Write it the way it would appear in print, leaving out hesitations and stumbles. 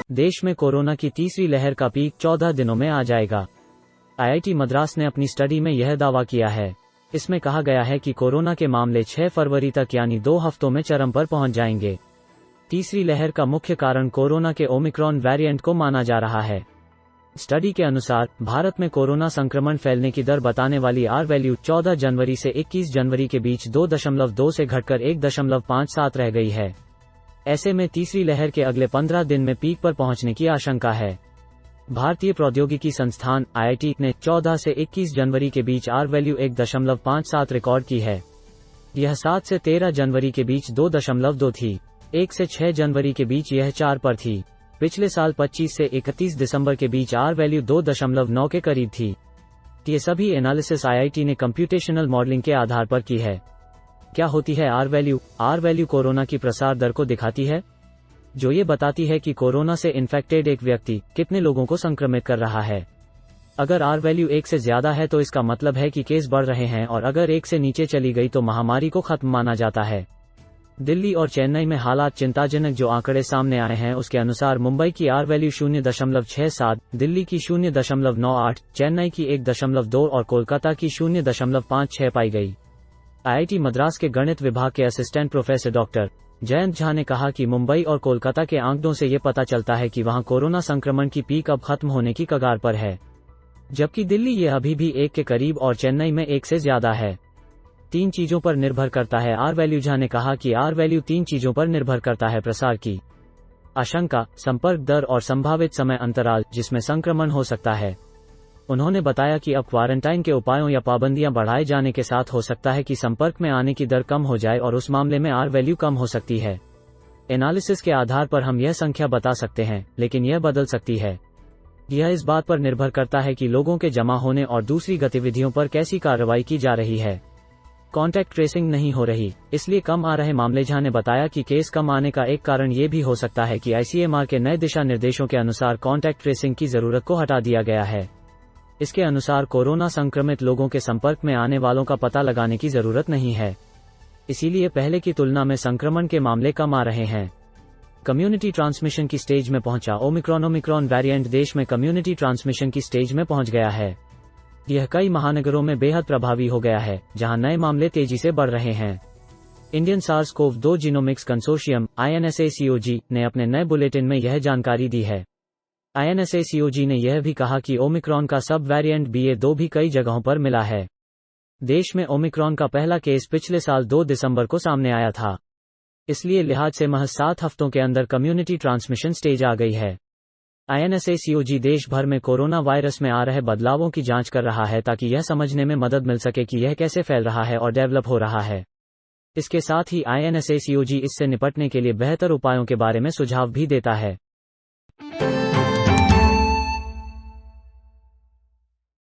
देश में कोरोना की तीसरी लहर का पीक 14 दिनों में आ जाएगा। आईआईटी मद्रास ने अपनी स्टडी में यह दावा किया है। इसमें कहा गया है कि कोरोना के मामले 6 फरवरी तक यानी 2 हफ्तों में चरम पर पहुंच जाएंगे। तीसरी लहर का मुख्य कारण कोरोना के ओमिक्रॉन वेरिएंट को माना जा रहा है। स्टडी के अनुसार भारत में कोरोना संक्रमण फैलने की दर बताने वाली आर वैल्यू 14 जनवरी से 21 जनवरी के बीच 2.2 से घटकर 1.57 रह गई है। ऐसे में तीसरी लहर के अगले 15 दिन में पीक पर पहुंचने की आशंका है। भारतीय प्रौद्योगिकी संस्थान आईआईटी ने 14 से 21 जनवरी के बीच आर वैल्यू 1.57 रिकॉर्ड की है। यह 7 से 13 जनवरी के बीच 2.2 थी। 1 से 6 जनवरी के बीच यह 4 पर थी। पिछले साल 25 से 31 दिसंबर के बीच आर वैल्यू 2.9 के करीब थी। ये सभी एनालिसिस आईआईटी ने कंप्यूटेशनल मॉडलिंग के आधार पर की है। क्या होती है R value? R value corona की प्रसार दर को दिखाती है, जो ये बताती है कि कोरोना से इन्फेक्टेड एक व्यक्ति कितने लोगों को संक्रमित कर रहा है। अगर आर वैल्यू 1 से ज्यादा है तो इसका मतलब है कि केस बढ़ रहे हैं, और अगर 1 से नीचे चली गई तो महामारी को खत्म माना जाता है। दिल्ली और चेन्नई में हालात चिंताजनक। जो आंकड़े सामने आए हैं उसके अनुसार मुंबई की आर वैल्यू 0.67, दिल्ली की 0.98, चेन्नई की 1.2 और कोलकाता की 0.56 पाई गई। आईआईटी मद्रास के गणित विभाग के assistant professor doctor Jayant Jha ने कहा कि मुंबई और कोलकाता के आंकड़ों से ये पता चलता है कि वहां कोरोना संक्रमण की पीक अब खत्म होने की कगार पर है, जबकि दिल्ली ये अभी भी 1 के करीब और चेन्नई में 1 से ज्यादा है। 3 चीजों पर निर्भर करता है आर वैल्यू। झा ने कहा कि आर वैल्यू 3 चीजों पर निर्भर करता है: प्रसार की आशंका, संपर्क दर और संभावित समय अंतराल जिसमें संक्रमण हो सकता है। उन्होंने बताया कि अब क्वारंटाइन के उपायों या पाबंदियां बढ़ाए जाने के साथ हो सकता है कि संपर्क में आने की दर कम हो जाए और उस मामले में आर वैल्यू कम हो सकती है। एनालिसिस के आधार पर हम यह संख्या बता सकते हैं, लेकिन यह बदल सकती है। यह इस बात पर निर्भर करता है कि लोगों के जमा होने और दूसरी गतिविधियों पर कैसी कार्रवाई की जा रही है। कॉन्टैक्ट ट्रेसिंग नहीं हो रही, इसलिए कम आ रहे मामले। झा ने बताया कि केस कम आने का एक कारण ये भी हो सकता है कि आईसीएमआर के नए दिशा निर्देशों के अनुसार कॉन्टैक्ट ट्रेसिंग की जरूरत को हटा दिया गया है। इसके अनुसार कोरोना संक्रमित लोगों के संपर्क में आने वालों का पता लगाने की जरूरत नहीं है, इसीलिए पहले की तुलना में संक्रमण के मामले कम आ रहे हैं। कम्युनिटी ट्रांसमिशन की स्टेज में पहुंचा ओमिक्रॉन वेरिएंट देश में कम्युनिटी ट्रांसमिशन की स्टेज में पहुंच गया है। यह कई महानगरों में बेहद प्रभावी हो गया है, जहां नए मामले तेजी से बढ़ रहे हैं। Indian SARS-CoV-2 genomics consortium INSACOG ने अपने नए बुलेटिन में यह जानकारी दी है। INSACOG ने यह भी कहा कि ओमिक्रॉन का सब वेरिएंट BA.2 भी कई जगहों पर मिला है। देश में ओमिक्रॉन का पहला केस पिछले साल 2 दिसंबर को सामने आया था, इसलिए लिहाज से महज 7 हफ्तों के अंदर कम्युनिटी ट्रांसमिशन स्टेज आ गई है। INSACOG देश भर में कोरोना वायरस में आ रहे बदलावों की जांच कर रहा है ताकि यह समझने में मदद मिल सके कि यह कैसे फैल रहा है और डेवलप हो रहा है। इसके साथ ही INSACOG इससे निपटने के लिए बेहतर उपायों के बारे में सुझाव भी देता है।